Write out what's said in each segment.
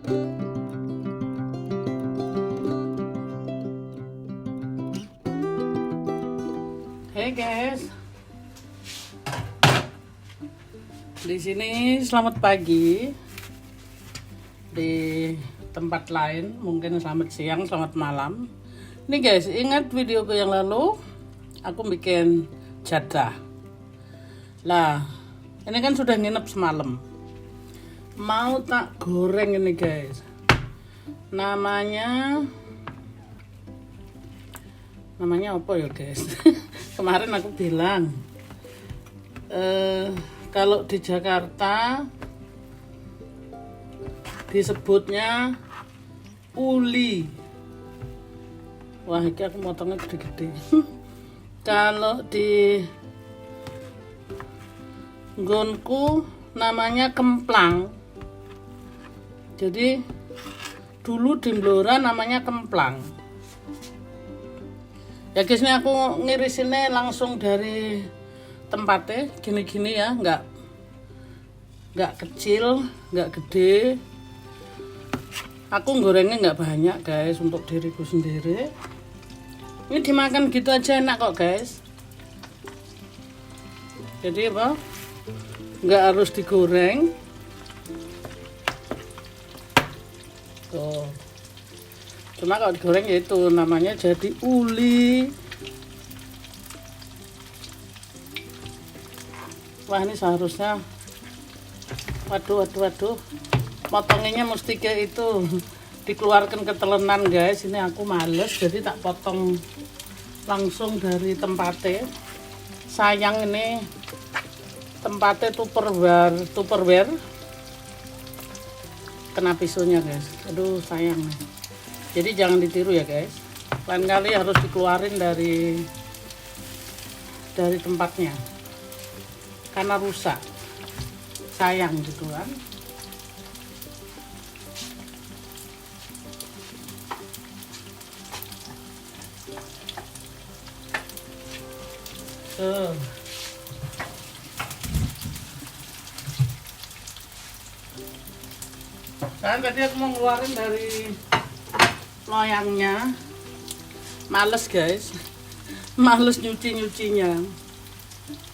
Hey guys, di sini selamat pagi, di tempat lain mungkin selamat siang, selamat malam. Ini guys, ingat videoku yang lalu aku bikin jadah. Lah, ini kan sudah nginep semalam. Mau tak goreng ini guys. Namanya apa ya guys? Kemarin aku bilang kalau di Jakarta disebutnya uli. Wah, ini aku motongnya gede-gede. Kalau di nggonku namanya kemplang. Jadi dulu di Blora namanya kemplang. Ya guys, ini aku ngirisinnya langsung dari tempatnya gini-gini ya, nggak kecil, nggak gede. Aku gorengnya nggak banyak guys, untuk diriku sendiri. Ini dimakan gitu aja enak kok guys. Jadi apa? Nggak harus digoreng. Tuh. Cuma kalau digoreng ya itu namanya jadi uli. Wah, ini seharusnya waduh potongnya mesti kayak itu dikeluarkan ketelenan guys. Ini aku males jadi tak potong langsung dari tempatnya. Sayang ini tempatnya tupperware kena pisaunya guys. Aduh sayang nih. Jadi jangan ditiru ya guys. Lain kali harus dikeluarin dari tempatnya karena rusak. Sayang gitu kan. Kan tadi aku mau ngeluarin dari loyangnya, males guys, males nyucinya.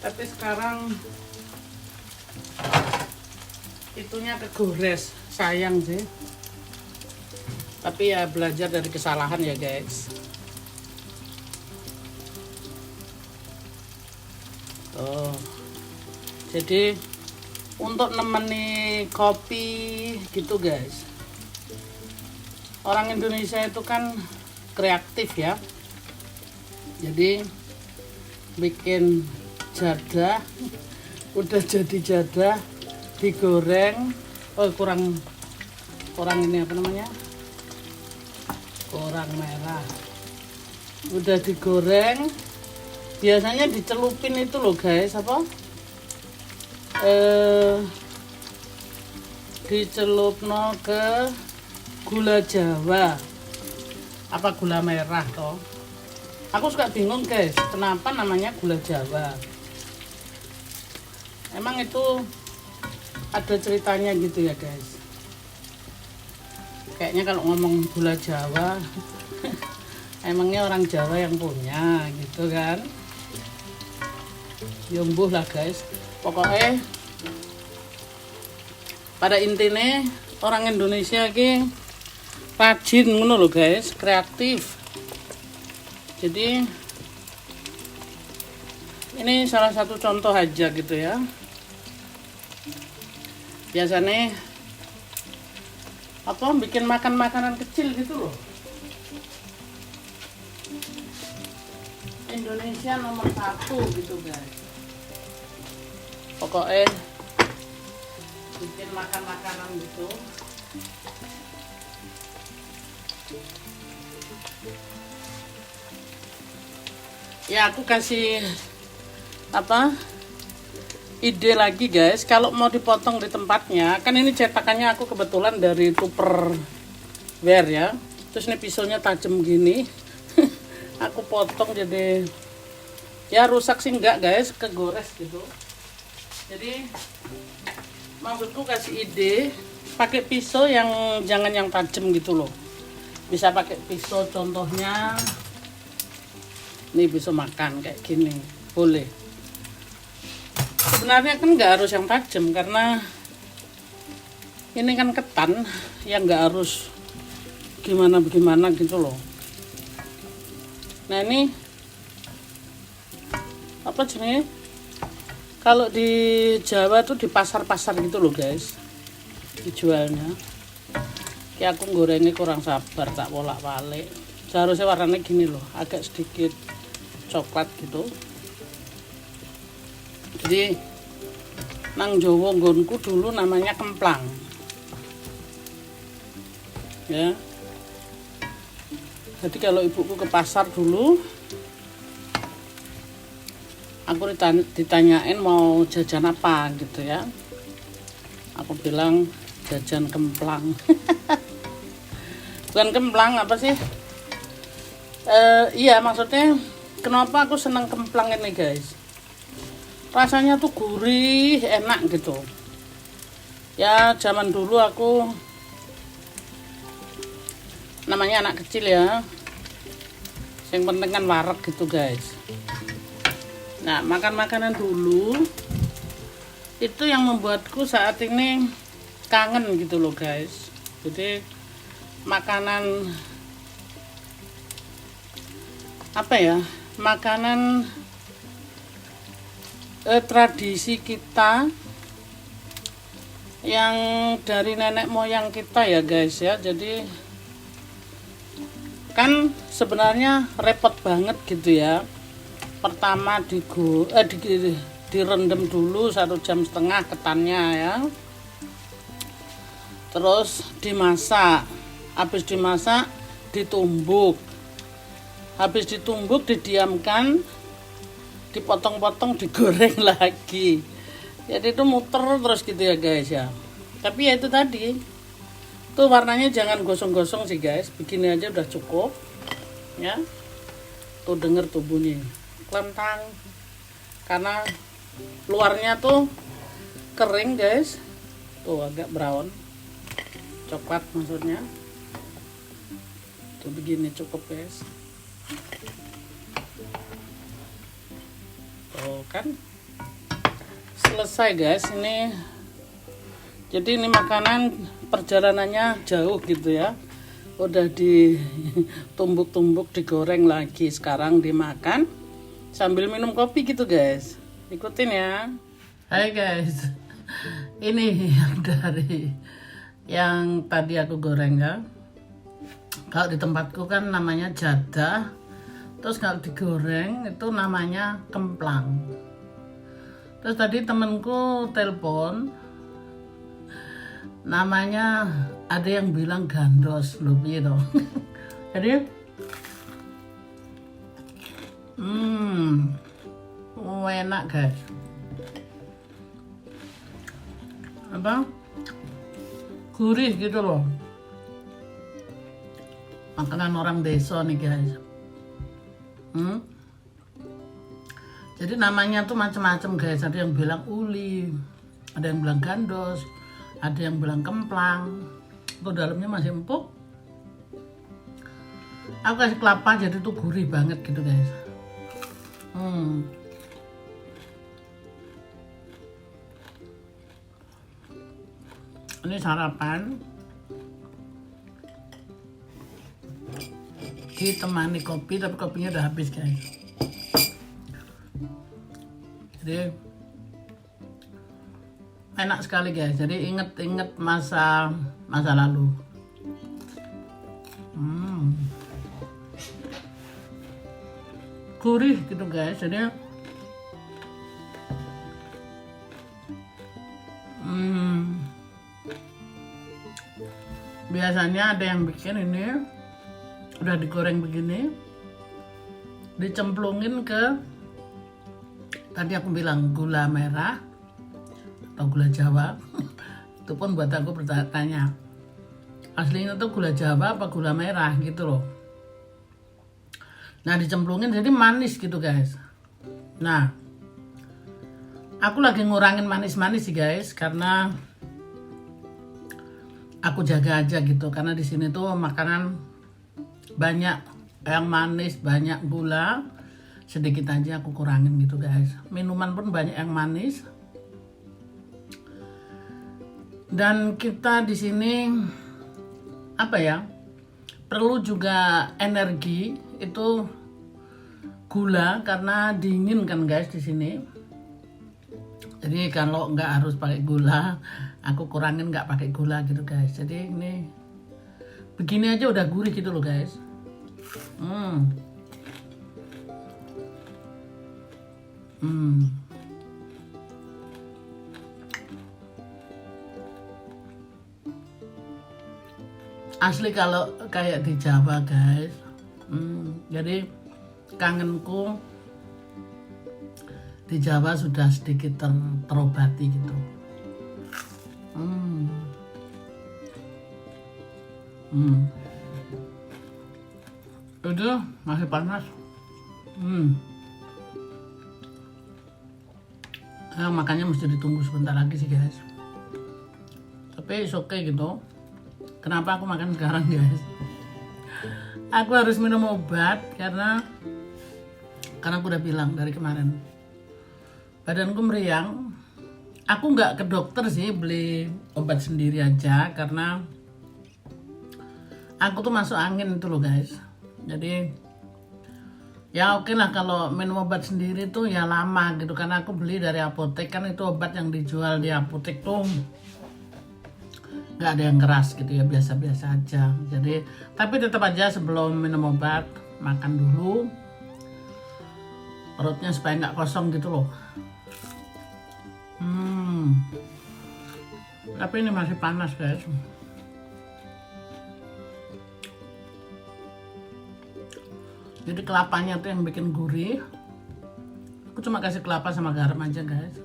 Tapi sekarang itunya kegores, sayang sih. Tapi ya belajar dari kesalahan ya guys. Tuh. Jadi untuk nemeni kopi gitu guys. Orang Indonesia itu kan kreatif ya. Jadi bikin jadah, udah jadi jadah, digoreng. Oh kurang ini apa namanya? Kurang merah. Udah digoreng. Biasanya dicelupin itu loh guys, apa? Dicelupno ke gula Jawa apa gula merah toh. Aku suka bingung guys, kenapa namanya gula Jawa. Emang itu ada ceritanya gitu ya guys. Kayaknya kalau ngomong gula Jawa emangnya orang Jawa yang punya gitu kan. Yumbuh lah guys. Pokoknya pada intinya orang Indonesia ki rajin ngono lho guys, kreatif. Jadi ini salah satu contoh aja gitu ya. Biasanya apa bikin makanan kecil gitu loh. Indonesia nomor 1 gitu guys. Pokoknya bikin makanan gitu. Ya aku kasih apa ide lagi guys, kalau mau dipotong di tempatnya. Kan ini cetakannya aku kebetulan dari tupperware ya. Terus ini pisaunya tajam gini. Aku potong jadi ya rusak sih enggak guys, kegores gitu. Jadi maksudku kasih ide pakai pisau yang jangan yang tajam gitu loh. Bisa pakai pisau, contohnya ini pisau makan kayak gini, boleh. Sebenarnya kan nggak harus yang tajam karena ini kan ketan yang nggak harus gimana gitu loh. Nah ini apa jenis? Kalau di Jawa tuh di pasar-pasar gitu loh guys, dijualnya. Kayak aku gorengnya kurang sabar, tak bolak-balik. Seharusnya warnanya gini loh, agak sedikit coklat gitu. Jadi nang Jawa nggonku dulu namanya kemplang. Ya. Jadi kalau ibuku ke pasar dulu, aku ditanyain mau jajan apa gitu ya. Aku bilang jajan kemplang. Bukan kemplang, apa sih? Iya, maksudnya kenapa aku senang kemplang ini guys. Rasanya tuh gurih, enak gitu. Ya zaman dulu aku, namanya anak kecil ya, yang penting kan wareg gitu guys. Nah, makan makanan dulu itu yang membuatku saat ini kangen gitu loh guys. Jadi makanan apa ya, makanan tradisi kita yang dari nenek moyang kita ya guys ya. Jadi kan sebenarnya repot banget gitu ya. Pertama direndam dulu 1,5 jam ketannya ya, terus dimasak, habis dimasak ditumbuk, habis ditumbuk didiamkan, dipotong-potong, digoreng lagi. Jadi itu muter terus gitu ya guys ya. Tapi ya itu tadi, tuh warnanya jangan gosong-gosong sih guys, begini aja udah cukup ya. Tuh denger tuh bunyi kelentang, karena luarnya tuh kering guys, tuh agak brown, coklat maksudnya. Tuh begini cukup guys. Tuh kan selesai guys ini. Jadi ini makanan perjalanannya jauh gitu ya, udah ditumbuk-tumbuk, digoreng lagi, sekarang dimakan sambil minum kopi gitu guys. Ikutin ya. Hai guys, ini yang tadi aku goreng ya. Kalau di tempatku kan namanya jadah, terus kalau digoreng itu namanya kemplang. Terus tadi temenku telepon, namanya ada yang bilang gandos loh gitu. Jadi enak guys. Apa? Gurih gitu loh. Makanan orang desa nih guys. Jadi namanya tuh macam-macam guys. Ada yang bilang uli, ada yang bilang gandos, ada yang bilang kemplang. Itu dalamnya masih empuk. Aku kasih kelapa jadi tuh gurih banget gitu guys. Ini sarapan ditemani kopi, tapi kopinya udah habis guys. Jadi enak sekali guys. Jadi inget masa lalu. Gurih gitu guys. Jadi biasanya ada yang bikin ini udah digoreng begini, dicemplungin ke, tadi aku bilang gula merah atau gula Jawa. Itu pun buat aku bertanya, aslinya tuh gula Jawa apa gula merah gitu loh. Nah dicemplungin jadi manis gitu guys. Nah aku lagi ngurangin manis-manis sih guys, karena aku jaga aja gitu, karena di sini tuh makanan banyak yang manis, banyak gula, sedikit aja aku kurangin gitu guys. Minuman pun banyak yang manis. Dan kita di sini apa ya? Perlu juga energi, itu gula karena dingin kan guys di sini. Jadi kalau nggak harus pakai gula, aku kurangin nggak pakai gula gitu guys. Jadi ini begini aja udah gurih gitu loh guys. Asli kalau kayak di Jawa guys. Jadi kangenku di Jawa sudah sedikit terobati gitu. Itu masih panas. Makanya mesti ditunggu sebentar lagi sih guys. Tapi it's okay gitu. Kenapa aku makan sekarang guys? Aku harus minum obat karena aku udah bilang dari kemarin badanku meriang. Aku nggak ke dokter sih, beli obat sendiri aja karena aku tuh masuk angin itu loh guys. Jadi ya oke lah kalau minum obat sendiri tuh ya lama gitu, karena aku beli dari apotek kan, itu obat yang dijual di apotek tuh nggak ada yang keras gitu ya, biasa-biasa aja. Jadi tapi tetap aja sebelum minum obat makan dulu perutnya supaya nggak kosong gitu loh. Tapi ini masih panas guys. Jadi kelapanya tuh yang bikin gurih. Aku cuma kasih kelapa sama garam aja guys.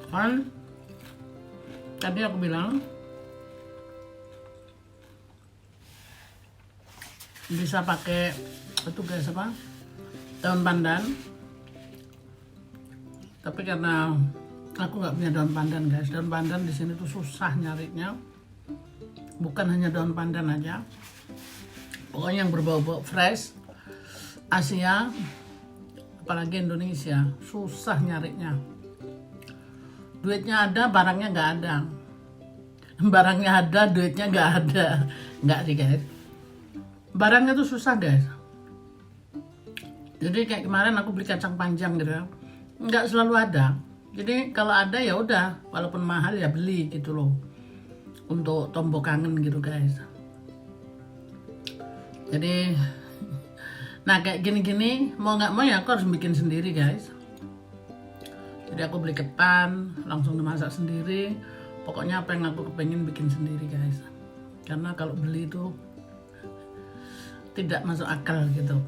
Kan tadi aku bilang bisa pakai itu guys apa, daun pandan. Tapi karena aku nggak punya daun pandan guys. Daun pandan di sini tuh susah nyarinya. Bukan hanya daun pandan aja, pokoknya yang berbau-bau fresh Asia, apalagi Indonesia, susah nyarinya. Duitnya ada, barangnya nggak ada. Barangnya ada, duitnya nggak ada. Nggak sih guys. Barangnya tuh susah guys. Jadi kayak kemarin aku beli kacang panjang gitu, nggak selalu ada. Jadi kalau ada ya udah, walaupun mahal ya beli gitu loh. Untuk tombol kangen gitu guys. Jadi, nah kayak gini-gini mau nggak mau ya aku harus bikin sendiri guys. Jadi aku beli ketan, langsung dimasak sendiri. Pokoknya apa yang aku kepengen bikin sendiri guys. Karena kalau beli itu tidak masuk akal gitu.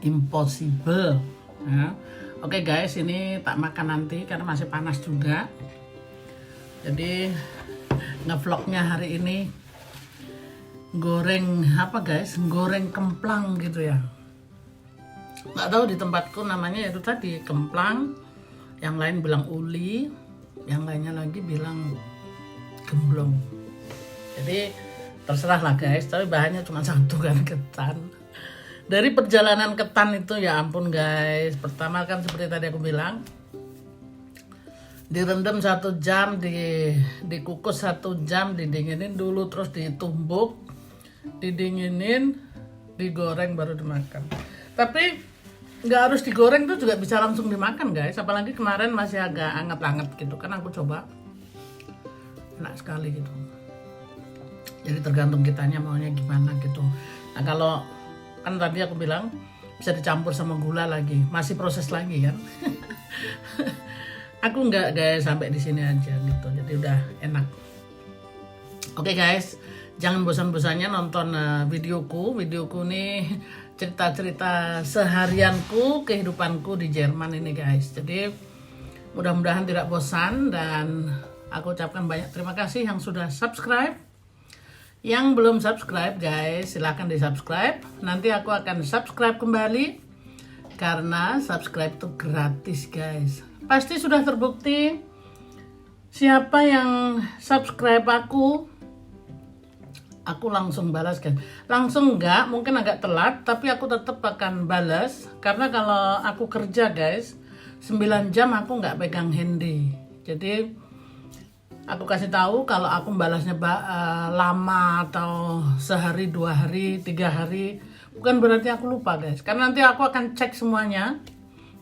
Impossible. Ya. Oke guys, ini tak makan nanti karena masih panas juga. Jadi ngevlognya hari ini goreng apa guys? Goreng kemplang gitu ya. Nggak tahu di tempatku namanya itu tadi kemplang, yang lain bilang uli, yang lainnya lagi bilang gemblong. Jadi terserah lah guys, tapi bahannya cuma satu kan, ketan. Dari perjalanan ketan itu ya ampun guys. Pertama kan seperti tadi aku bilang, direndam 1 jam, dikukus 1 jam, didinginin dulu, terus ditumbuk, didinginin, digoreng baru dimakan. Tapi nggak harus digoreng tuh juga bisa langsung dimakan guys. Apalagi kemarin masih agak anget-anget gitu kan, aku coba enak sekali gitu. Jadi tergantung kitanya maunya gimana gitu. Nah kalau kan tadi aku bilang bisa dicampur sama gula lagi, masih proses lagi kan. Aku nggak guys, sampai di sini aja gitu. Jadi udah enak. Oke guys, jangan bosan-bosannya nonton videoku. Videoku nih cerita-cerita seharianku, kehidupanku di Jerman ini guys. Jadi mudah-mudahan tidak bosan, dan aku ucapkan banyak terima kasih yang sudah subscribe. Yang belum subscribe guys, silahkan di subscribe. Nanti aku akan subscribe kembali, karena subscribe itu gratis guys. Pasti sudah terbukti siapa yang subscribe aku langsung balas guys. Langsung enggak, mungkin agak telat, tapi aku tetap akan balas. Karena kalau aku kerja guys, 9 jam aku nggak pegang handy. Jadi aku kasih tahu kalau aku balasnya lama atau sehari, 2 hari, 3 hari, bukan berarti aku lupa guys. Karena nanti aku akan cek semuanya.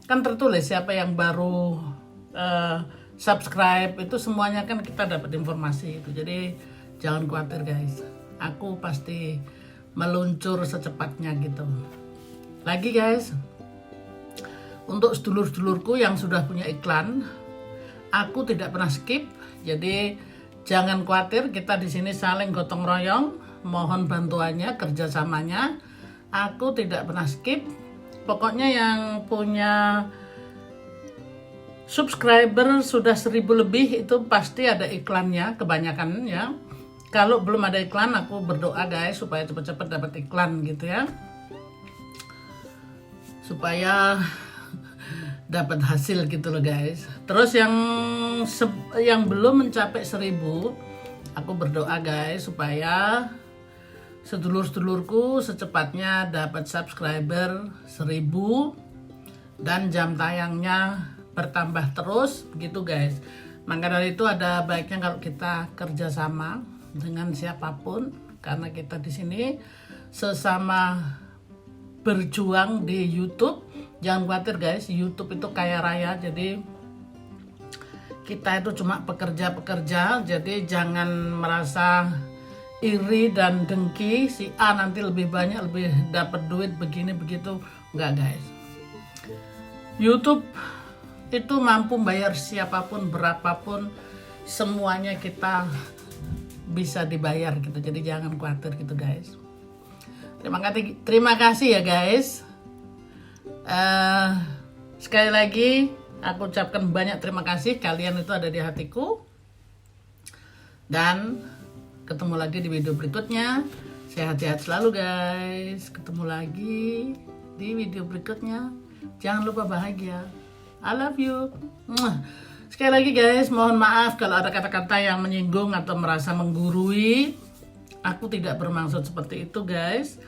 Kan tertulis siapa yang baru subscribe, itu semuanya kan kita dapat informasi itu. Jadi jangan khawatir guys. Aku pasti meluncur secepatnya gitu. Lagi guys, untuk sedulur-sedulurku yang sudah punya iklan, aku tidak pernah skip. Jadi jangan khawatir, kita di sini saling gotong royong. Mohon bantuannya, kerjasamanya. Aku tidak pernah skip. Pokoknya yang punya subscriber sudah 1000 lebih itu pasti ada iklannya, kebanyakan ya. Kalau belum ada iklan, aku berdoa guys supaya cepat-cepat dapat iklan gitu ya, supaya dapat hasil gitu loh guys. Terus yang belum mencapai 1000, aku berdoa guys supaya sedulur-sedulurku secepatnya dapat subscriber 1000 dan jam tayangnya bertambah terus begitu guys. Maka dari itu ada baiknya kalau kita kerjasama dengan siapapun, karena kita di sini sesama berjuang di YouTube. Jangan khawatir guys, YouTube itu kaya raya, jadi kita itu cuma pekerja-pekerja. Jadi jangan merasa iri dan dengki si A nanti lebih banyak, lebih dapat duit begini begitu. Enggak guys, YouTube itu mampu bayar siapapun, berapapun, semuanya kita bisa dibayar gitu. Jadi jangan khawatir gitu guys. Terima kasih ya guys. Sekali lagi aku ucapkan banyak terima kasih, kalian itu ada di hatiku. Dan ketemu lagi di video berikutnya. Sehat-sehat selalu guys. Ketemu lagi di video berikutnya. Jangan lupa bahagia. I love you. Sekali lagi guys, mohon maaf kalau ada kata-kata yang menyinggung atau merasa menggurui. Aku tidak bermaksud seperti itu guys.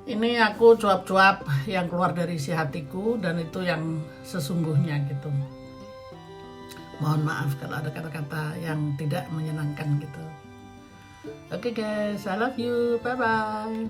Ini aku cuap-cuap yang keluar dari isi hatiku, dan itu yang sesungguhnya gitu. Mohon maaf kalau ada kata-kata yang tidak menyenangkan gitu. Oke guys, I love you. Bye-bye.